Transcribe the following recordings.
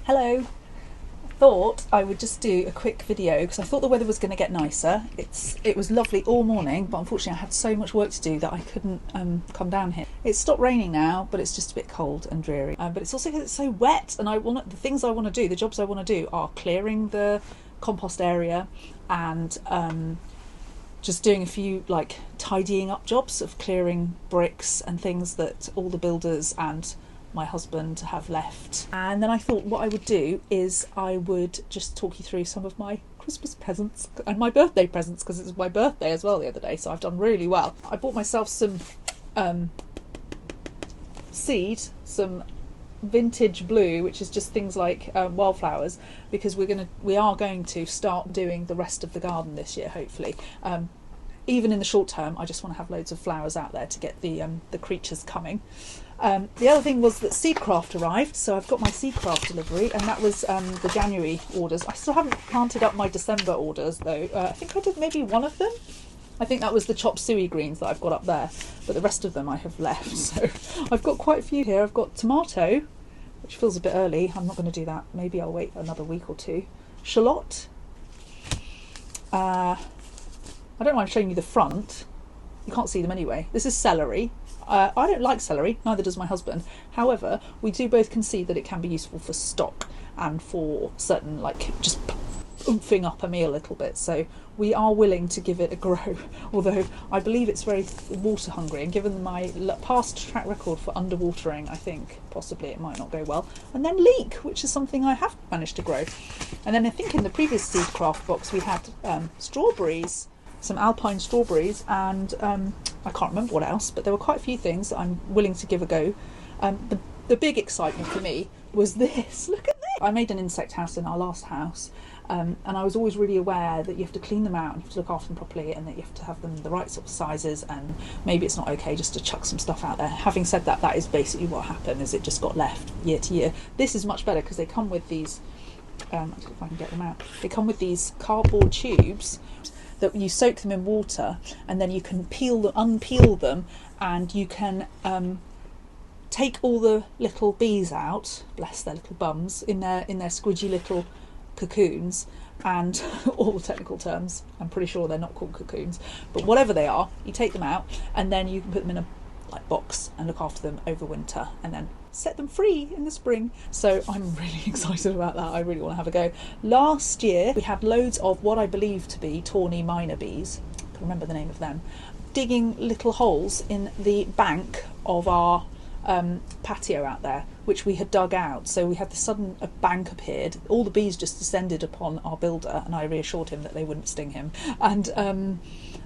Hello. Thought I would just do a quick video because I thought the weather was going to get nicer. It was lovely all morning, but unfortunately I had so much work to do that I couldn't come down here. It's stopped raining now, but it's just a bit cold and dreary. But it's also because it's so wet, and the things I want to do, the jobs I want to do, are clearing the compost area and just doing a few like tidying up jobs of clearing bricks and things that all the builders and my husband have left. And then I thought what I would do is I would just talk you through some of my Christmas presents and my birthday presents, because it was my birthday as well the other day, so I've done really well. I bought myself some seed, some vintage blue, which is just things like wildflowers, because we are going to start doing the rest of the garden this year, hopefully. Even in the short term, I just want to have loads of flowers out there to get the creatures coming. The other thing was that Seedcraft arrived, so I've got my Seedcraft delivery, and that was the January orders. I still haven't planted up my December orders though. I think I did maybe one of them. I think that was the chopped suey greens that I've got up there, but the rest of them I have left. So I've got quite a few here. I've got tomato, which feels a bit early. I'm not going to do that. Maybe I'll wait another week or two. Shallot. I don't mind showing you the front. You can't see them anyway. This is celery. I don't like celery, neither does my husband. However, we do both concede that it can be useful for stock and for certain, like, just oomping up a meal a little bit. So we are willing to give it a grow, although I believe it's very water hungry, and given my past track record for underwatering, I think possibly it might not go well. And then leek, which is something I have managed to grow. And then I think in the previous Seedcraft box we had strawberries, some alpine strawberries, and I can't remember what else, but there were quite a few things that I'm willing to give a go. The big excitement for me was this. Look at this! I made an insect house in our last house, and I was always really aware that you have to clean them out and you have to look after them properly, and that you have to have them the right sort of sizes, and maybe it's not okay just to chuck some stuff out there. Having said that, that is basically what happened, is it just got left year to year. This is much better because they come with these, if I can get them out, they come with these cardboard tubes that you soak them in water, and then you can unpeel them, and you can take all the little bees out, bless their little bums, in their squidgy little cocoons, and all the technical terms, I'm pretty sure they're not called cocoons, but whatever they are, you take them out, and then you can put them in a box and look after them over winter, and then set them free in the spring. So I'm really excited about that. I really want to have a go. Last year we had loads of what I believe to be tawny minor bees, I can remember the name of them, digging little holes in the bank of our patio out there, which we had dug out. So we had a bank appeared, all the bees just descended upon our builder, and I reassured him that they wouldn't sting him, and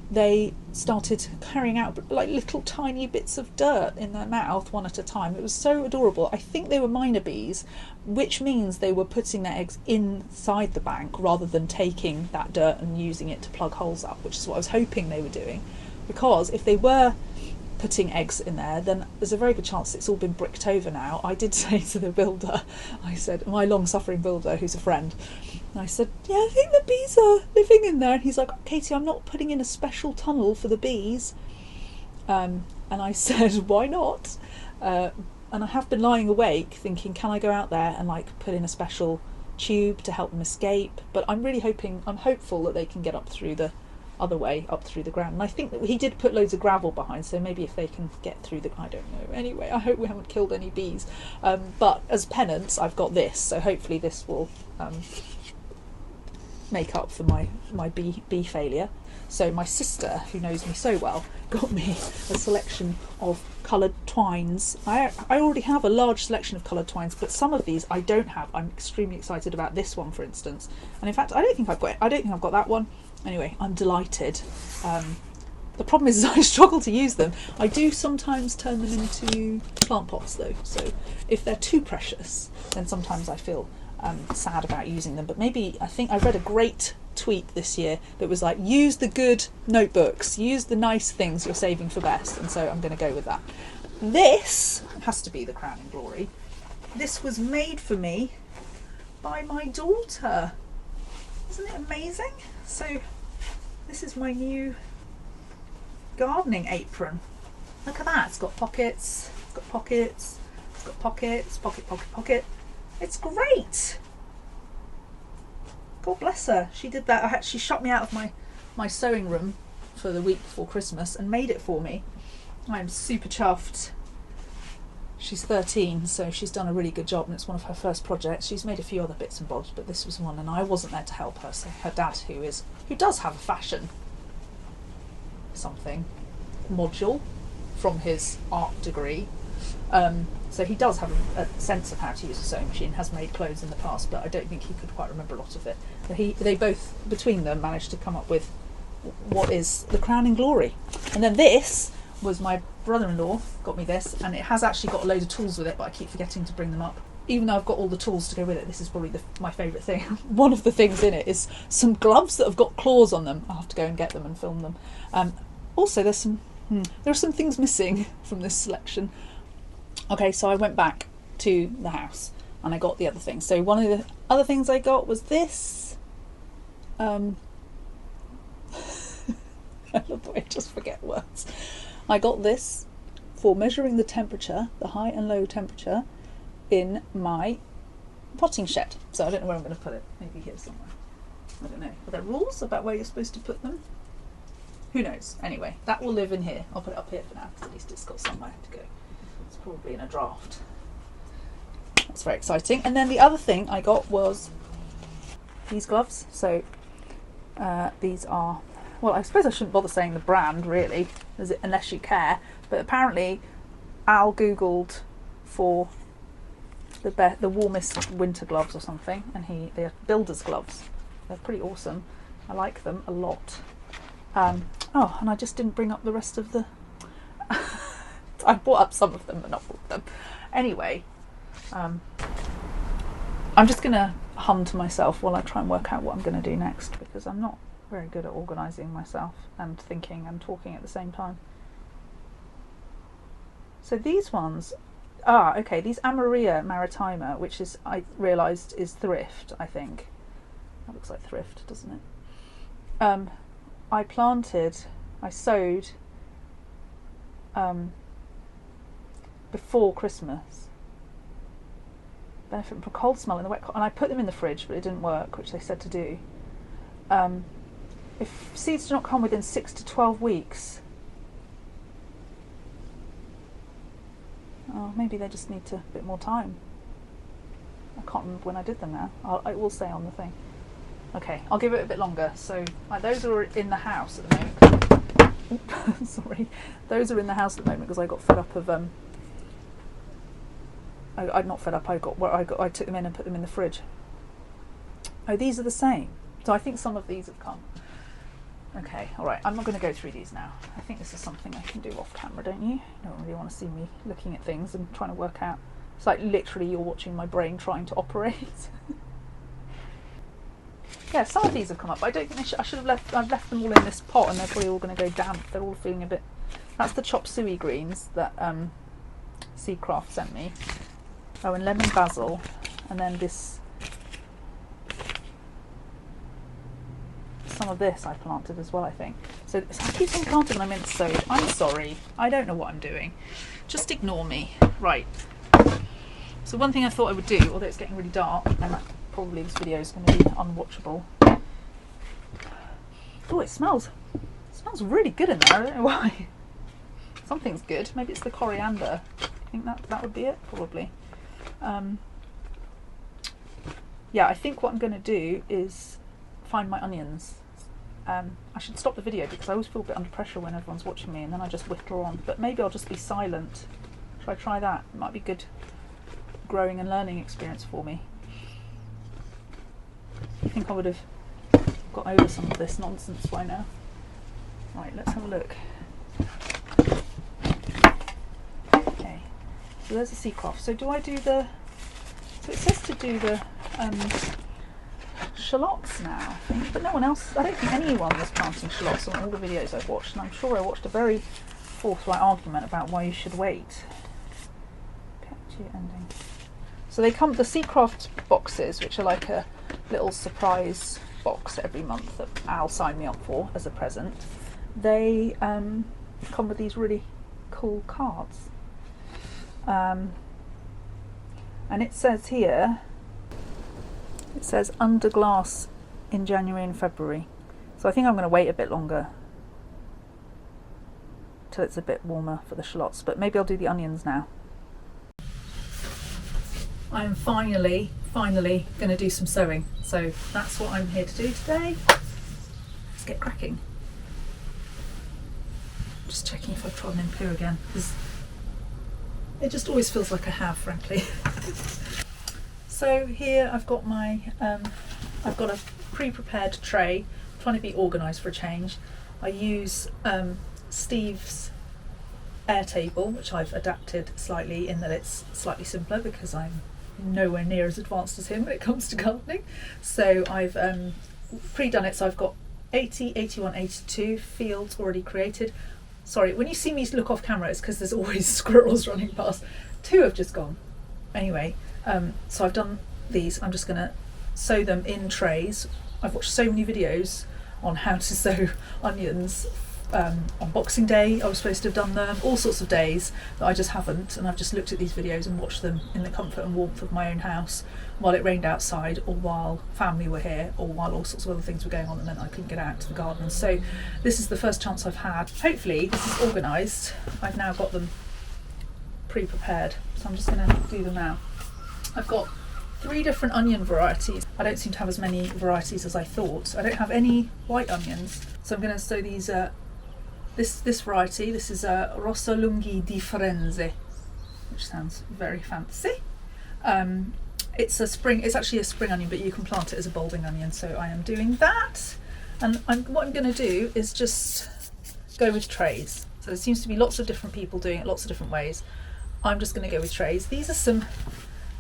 they started carrying out like little tiny bits of dirt in their mouth one at a time. It was so adorable. I think they were minor bees, which means they were putting their eggs inside the bank rather than taking that dirt and using it to plug holes up, which is what I was hoping they were doing, because if they were putting eggs in there, then there's a very good chance it's all been bricked over now. I did say to the builder, I said, my long-suffering builder, who's a friend, I said, yeah, I think the bees are living in there. And he's like, Katie, I'm not putting in a special tunnel for the bees. And I said, why not? And I have been lying awake thinking, can I go out there and like put in a special tube to help them escape? But I'm hopeful that they can get up through the other way, up through the ground. And I think that he did put loads of gravel behind, so maybe if they can get through I don't know. Anyway, I hope we haven't killed any bees. But as penance, I've got this, so hopefully this will make up for my bee failure. So my sister, who knows me so well, got me a selection of coloured twines. I already have a large selection of coloured twines, but some of these I don't have. I'm extremely excited about this one, for instance. And in fact, I don't think I've got that one. Anyway, I'm delighted. The problem is I struggle to use them. I do sometimes turn them into plant pots though, so if they're too precious, then sometimes I feel sad about using them. But maybe, I think I read a great tweet this year that was like, use the good notebooks, use the nice things you're saving for best, and so I'm going to go with that. This has to be the crowning glory. This was made for me by my daughter. Isn't it amazing? So this is my new gardening apron. Look at that, it's got pockets, it's got pockets, it's got pockets, pocket, It's great. God bless her. She did that. She shut me out of my sewing room for the week before Christmas and made it for me. I'm super chuffed. She's 13, so she's done a really good job, and it's one of her first projects. She's made a few other bits and bobs, but this was one, and I wasn't there to help her. So her dad, who does have a fashion something module from his art degree, so he does have a sense of how to use a sewing machine. Has made clothes in the past, but I don't think he could quite remember a lot of it. But they both, between them, managed to come up with what is the crowning glory. And then this was my brother-in-law got me this, and it has actually got a load of tools with it, but I keep forgetting to bring them up. Even though I've got all the tools to go with it, this is probably my favourite thing. One of the things in it is some gloves that have got claws on them. I'll have to go and get them and film them. Also, there are some things missing from this selection. Okay, so I went back to the house and I got the other things. So one of the other things I got was this. I love the way I just forget words. I got this for measuring the temperature, the high and low temperature, in my potting shed. So I don't know where I'm going to put it. Maybe here somewhere. I don't know. Are there rules about where you're supposed to put them? Who knows? Anyway, that will live in here. I'll put it up here for now, because at least it's got somewhere to go. It's probably in a draft. That's very exciting. And then the other thing I got was these gloves. So these are, well, I suppose I shouldn't bother saying the brand really, unless you care. But apparently Al Googled for the warmest winter gloves or something, and they're builder's gloves. They're pretty awesome. I like them a lot. Oh, and I just didn't bring up the rest of the... I bought up some of them, but not all of them. Anyway, I'm just going to hum to myself while I try and work out what I'm going to do next, because I'm not very good at organising myself and thinking and talking at the same time. So these ones... okay, these Amarilla Maritima, which is, I realised, is thrift, I think. That looks like thrift, doesn't it? I sowed before Christmas. Benefit from cold smell in the wet, and I put them in the fridge, but it didn't work, which they said to do. If seeds do not come within 6 to 12 weeks, maybe they just need a bit more time. I can't remember when I did them now. It will say on the thing. Okay, I'll give it a bit longer. So those are in the house at the moment. Sorry, those are in the house at the moment because I got fed up of I'm not fed up. I took them in and put them in the fridge. Oh, these are the same. So I think some of these have come. Okay, all right. I'm not going to go through these now. I think this is something I can do off camera, don't you? You don't really want to see me looking at things and trying to work out. It's like literally you're watching my brain trying to operate. Yeah, some of these have come up. I don't think I should have I've left them all in this pot, and they're probably all going to go damp. They're all feeling a bit. That's the chop suey greens that Seacraft sent me. Oh, and lemon basil, and then this. Some of this I planted as well, I think. So I keep saying planted and I meant sowed. I'm sorry. I don't know what I'm doing. Just ignore me. Right. So one thing I thought I would do, although it's getting really dark, and probably this video is going to be unwatchable. Oh, it smells really good in there. I don't know why. Something's good. Maybe it's the coriander. I think that would be it, probably. Yeah, I think what I'm going to do is find my onions. I should stop the video because I always feel a bit under pressure when everyone's watching me, and then I just withdraw on. But maybe I'll just be silent. Should I try that? It might be good growing and learning experience for me. I think I would have got over some of this nonsense by now. Right, let's have a look. Okay, so there's the Seacraft. So do I do the... So it says to do the shallots now, I think, but no one else... I don't think anyone was planting shallots on all the videos I've watched, and I'm sure I watched a very forthright argument about why you should wait. Ending. So they come, the Seacraft boxes, which are like a little surprise box every month that Al signed me up for as a present. They come with these really cool cards. And it says here, It says under glass in January and February. So I think I'm going to wait a bit longer till it's a bit warmer for the shallots, but maybe I'll do the onions now. I'm finally going to do some sewing. So that's what I'm here to do today. Let's get cracking. Just checking if I've trodden in poo again, because it just always feels like I have, frankly. So here I've got my, I've got a pre-prepared tray. I'm trying to be organised for a change. I use Steve's Airtable, which I've adapted slightly in that it's slightly simpler because I'm nowhere near as advanced as him when it comes to gardening. So I've pre-done it, so I've got 80, 81, 82 fields already created. Sorry, when you see me look off camera, it's because there's always squirrels running past. 2 have just gone. Anyway, so I've done these. I'm just going to sew them in trays. I've watched so many videos on how to sew onions. On Boxing Day I was supposed to have done them, all sorts of days that I just haven't, and I've just looked at these videos and watched them in the comfort and warmth of my own house while it rained outside, or while family were here, or while all sorts of other things were going on and then I couldn't get out to the garden. So this is the first chance I've had. Hopefully this is organised. I've now got them pre-prepared, so I'm just going to do them now. I've got 3 different onion varieties. I don't seem to have as many varieties as I thought. I don't have any white onions, so I'm going to sow these this variety. This is Rosso Lunghi di Firenze, which sounds very fancy. It's actually a spring onion, but you can plant it as a bulbing onion, so I am doing that. And what I'm going to do is just go with trays. So there seems to be lots of different people doing it lots of different ways. I'm just going to go with trays. These are some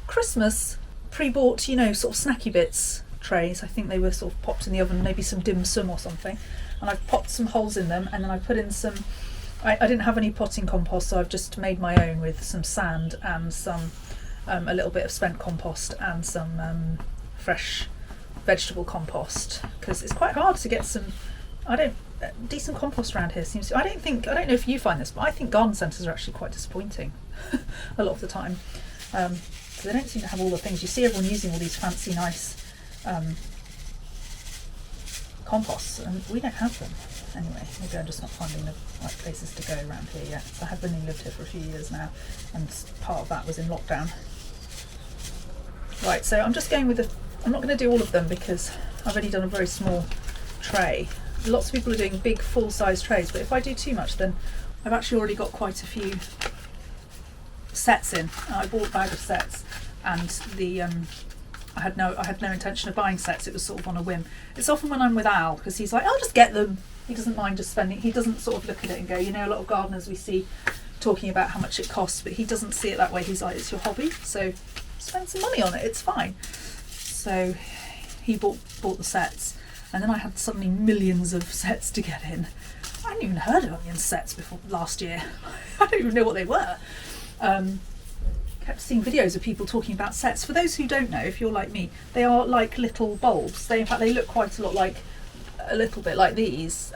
Christmas pre-bought, sort of snacky bits trays. I think they were sort of popped in the oven, maybe some dim sum or something. And I've popped some holes in them, and then I put in some, I didn't have any potting compost, so I've just made my own with some sand and some, a little bit of spent compost and some fresh vegetable compost, because it's quite hard to get some, decent compost around here seems to, I don't know if you find this, but I think garden centres are actually quite disappointing a lot of the time. So they don't seem to have all the things. You see everyone using all these fancy, nice composts, and we don't have them. Anyway, maybe I'm just not finding the right places to go around here yet. So I have only lived here for a few years now, and part of that was in lockdown. Right, so I'm just going with I'm not going to do all of them because I've only done a very small tray. Lots of people are doing big full-size trays, but if I do too much, then I've actually already got quite a few sets in. I bought a bag of sets, and the I had no intention of buying sets. It was sort of on a whim. It's often when I'm with Al, because he's like, I'll just get them. He doesn't mind just spending. He doesn't sort of look at it and go, a lot of gardeners we see talking about how much it costs, but he doesn't see it that way. He's like, it's your hobby, so spend some money on it. It's fine. So he bought the sets, and then I had suddenly millions of sets to get in. I hadn't even heard of onion sets before last year. I don't even know what they were. Kept seeing videos of people talking about sets. For those who don't know, if you're like me, they are like little bulbs. In fact, they look quite a little bit like these,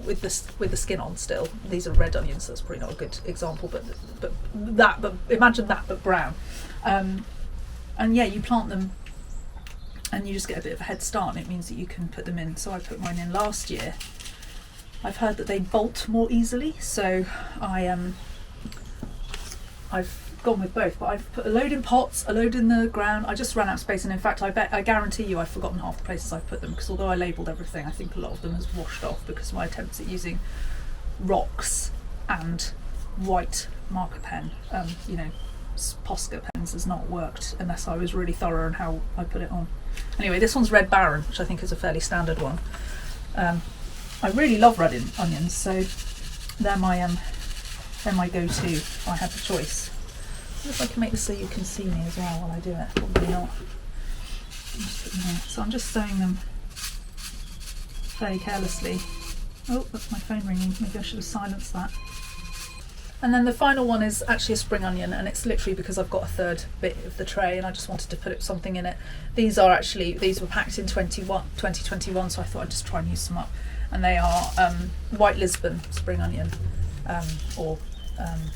with the skin on still. These are red onions, so that's probably not a good example, but imagine that, but brown. And yeah, you plant them and you just get a bit of a head start, and it means that you can put them in. So I put mine in last year. I've heard that they bolt more easily, so I've gone with both, but I've put a load in pots, a load in the ground. I just ran out of space, and in fact I guarantee you I've forgotten half the places I've put them, because although I labelled everything, I think a lot of them has washed off because my attempts at using rocks and white marker pen, Posca pens, has not worked unless I was really thorough in how I put it on. Anyway, this one's Red Baron, which I think is a fairly standard one. I really love red onions, so they're my go-to if I had the choice. I wonder if I can make this so you can see me as well while I do it. Probably not. So I'm just sewing them very carelessly. Oh, that's my phone ringing. Maybe I should have silenced that. And then the final one is actually a spring onion, and it's literally because I've got a third bit of the tray and I just wanted to put something in it. These were packed in 2021, so I thought I'd just try and use some up. And they are white Lisbon spring onion, or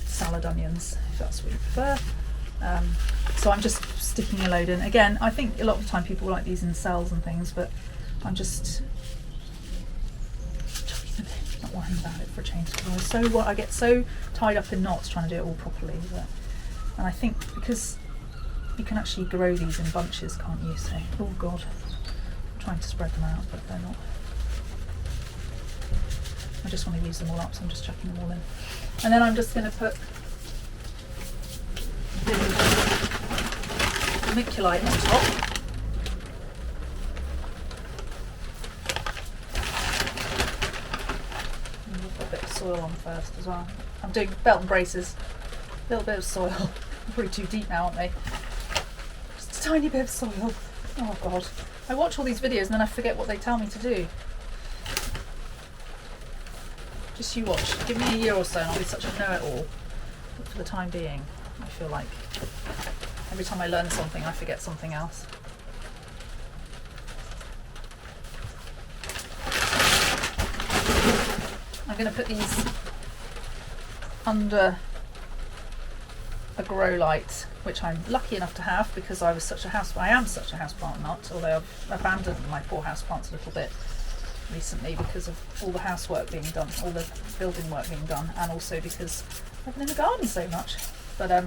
salad onions, if that's what you prefer. So I'm just sticking a load in. Again, I think a lot of the time people like these in cells and things, but I'm just not worrying about it for a change. I get so tied up in knots trying to do it all properly. And I think because you can actually grow these in bunches, can't you? So, oh God, I'm trying to spread them out, but they're not. I just want to use them all up, so I'm just chucking them all in. And then I'm just going to put the vermiculite on top. And we'll put a bit of soil on first as well. I'm doing belt and braces. A little bit of soil. Probably too deep now, aren't they? Just a tiny bit of soil. Oh God. I watch all these videos and then I forget what they tell me to do. Just you watch. Give me a year or so and I'll be such a know-it-all. But for the time being, I feel like every time I learn something, I forget something else. I'm going to put these under a grow light, which I'm lucky enough to have because I am such a houseplant nut, although I've abandoned my poor houseplants a little bit recently because of all the housework being done, all the building work being done, and also because I've been in the garden so much. But I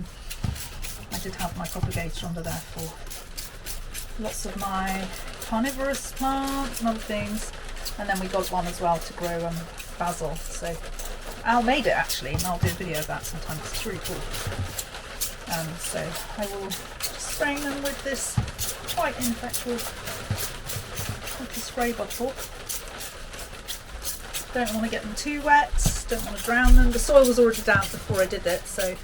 did have my propagator under there for lots of my carnivorous plants and other things, and then we got one as well to grow basil. So Al made it actually, and I'll do a video of that sometime. It's really cool. So I will spray them with this quite ineffectual little spray bottle. Don't want to get them too wet, don't want to drown them. The soil was already down before I did it, so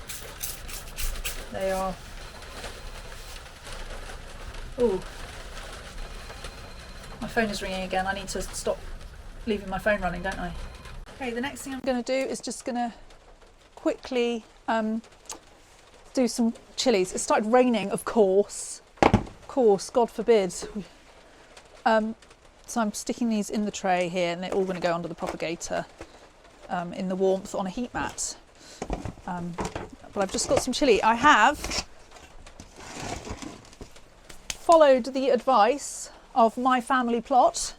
they are. Ooh, my phone is ringing again. I need to stop leaving my phone running, don't I? Okay, the next thing I'm going to do is just going to quickly do some chilies. It started raining, of course. God forbid. So I'm sticking these in the tray here, and they're all going to go under the propagator in the warmth on a heat mat. But I've just got some chilli. I have followed the advice of my family plot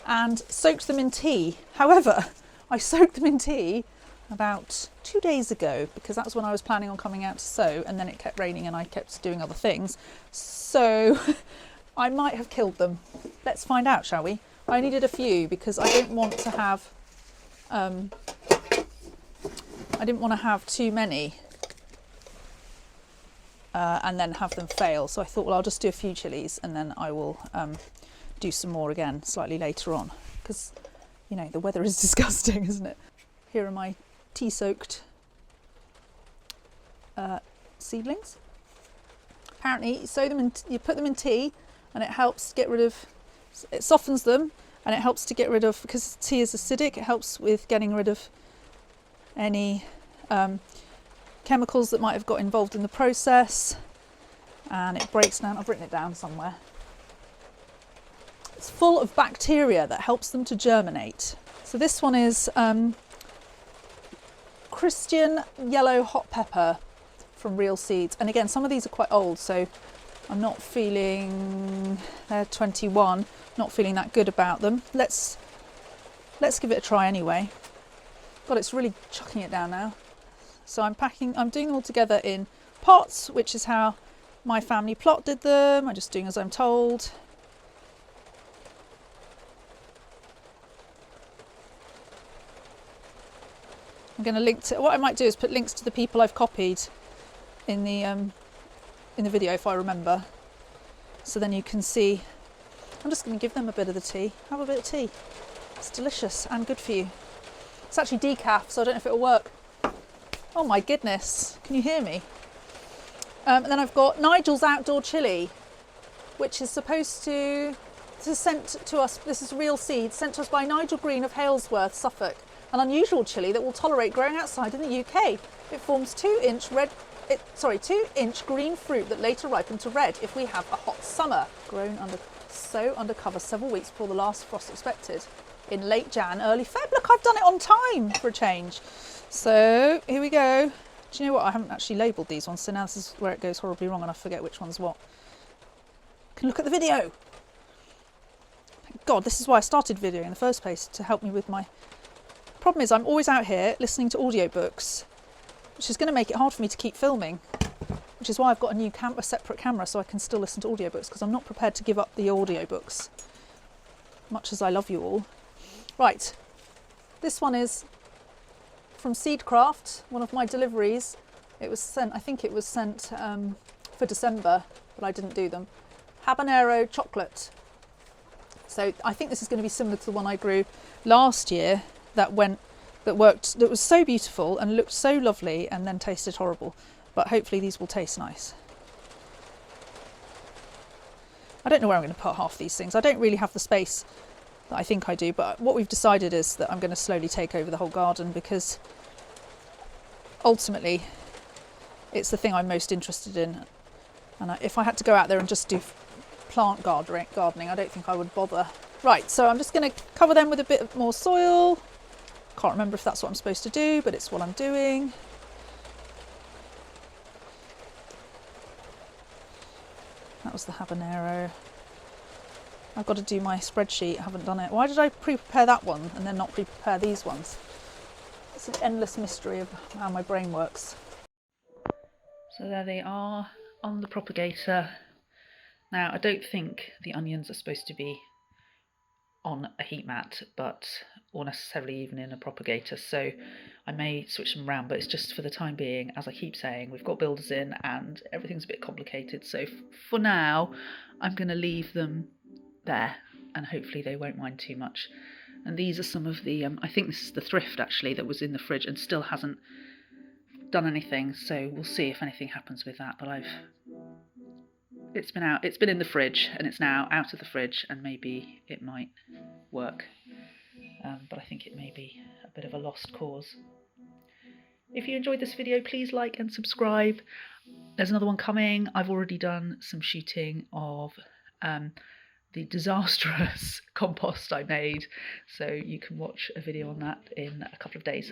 and soaked them in tea. However, I soaked them in tea about 2 days ago because that's when I was planning on coming out to sow, and then it kept raining and I kept doing other things. So I might have killed them. Let's find out, shall we? I needed a few because I didn't want to have too many and then have them fail. So I thought, well, I'll just do a few chilies and then I will do some more again slightly later on because, you know, the weather is disgusting, isn't it? Here are my tea-soaked seedlings. Apparently, you put them in tea, and it helps get rid of. It softens them, and it helps to get rid of, because tea is acidic. It helps with getting rid of any chemicals that might have got involved in the process, and it breaks down. I've written it down somewhere. It's full of bacteria that helps them to germinate. So this one is Christian yellow hot pepper from Real Seeds, and again some of these are quite old, so I'm not feeling, they're 21, not feeling that good about them. Let's give it a try anyway. God, it's really chucking it down now. So I'm doing them all together in pots, which is how my family plot did them. I'm just doing as I'm told. I'm going to link to, what I might do is put links to the people I've copied in the video if I remember. So then you can see. I'm just going to give them a bit of the tea. Have a bit of tea. It's delicious and good for you. It's actually decaf, so I don't know if it'll work. Oh my goodness, can you hear me? And then I've got Nigel's Outdoor Chili, which is supposed to, this is sent to us, this is Real Seeds, sent to us by Nigel Green of Halesworth, Suffolk. An unusual chili that will tolerate growing outside in the UK. It forms 2-inch green fruit that later ripen to red if we have a hot summer. Grown under cover several weeks before the last frost expected in late Jan, early Feb. Look, I've done it on time for a change. So here we go. Do you know what? I haven't actually labelled these ones, so now this is where it goes horribly wrong and I forget which one's what. Can look at the video. Thank God, this is why I started video in the first place, to help me with my... Problem is, I'm always out here listening to audiobooks, which is going to make it hard for me to keep filming, which is why I've got a separate camera, so I can still listen to audiobooks, because I'm not prepared to give up the audiobooks, much as I love you all. Right, this one is from Seedcraft, one of my deliveries. It was sent, I think it was sent for December, but I didn't do them. Habanero chocolate. So I think this is going to be similar to the one I grew last year that was so beautiful and looked so lovely and then tasted horrible. But hopefully these will taste nice. I don't know where I'm going to put half these things. I don't really have the space that I think I do, but what we've decided is that I'm going to slowly take over the whole garden, because ultimately it's the thing I'm most interested in. And if I had to go out there and just do plant gardening, I don't think I would bother. Right, so I'm just going to cover them with a bit more soil. Can't remember if that's what I'm supposed to do, but it's what I'm doing. That was the habanero. I've got to do my spreadsheet, I haven't done it. Why did I pre-prepare that one and then not pre-prepare these ones? It's an endless mystery of how my brain works. So there they are on the propagator. Now, I don't think the onions are supposed to be on a heat mat, or necessarily even in a propagator, so I may switch them around, but it's just for the time being. As I keep saying, we've got builders in and everything's a bit complicated, so for now I'm going to leave them there and hopefully they won't mind too much. And these are some of the I think this is the thrift actually that was in the fridge and still hasn't done anything, so we'll see if anything happens with that. But it's been in the fridge and it's now out of the fridge, and maybe it might work, but I think it may be a bit of a lost cause. If you enjoyed this video, please like and subscribe. There's another one coming. I've already done some shooting of the disastrous compost I made, so you can watch a video on that in a couple of days.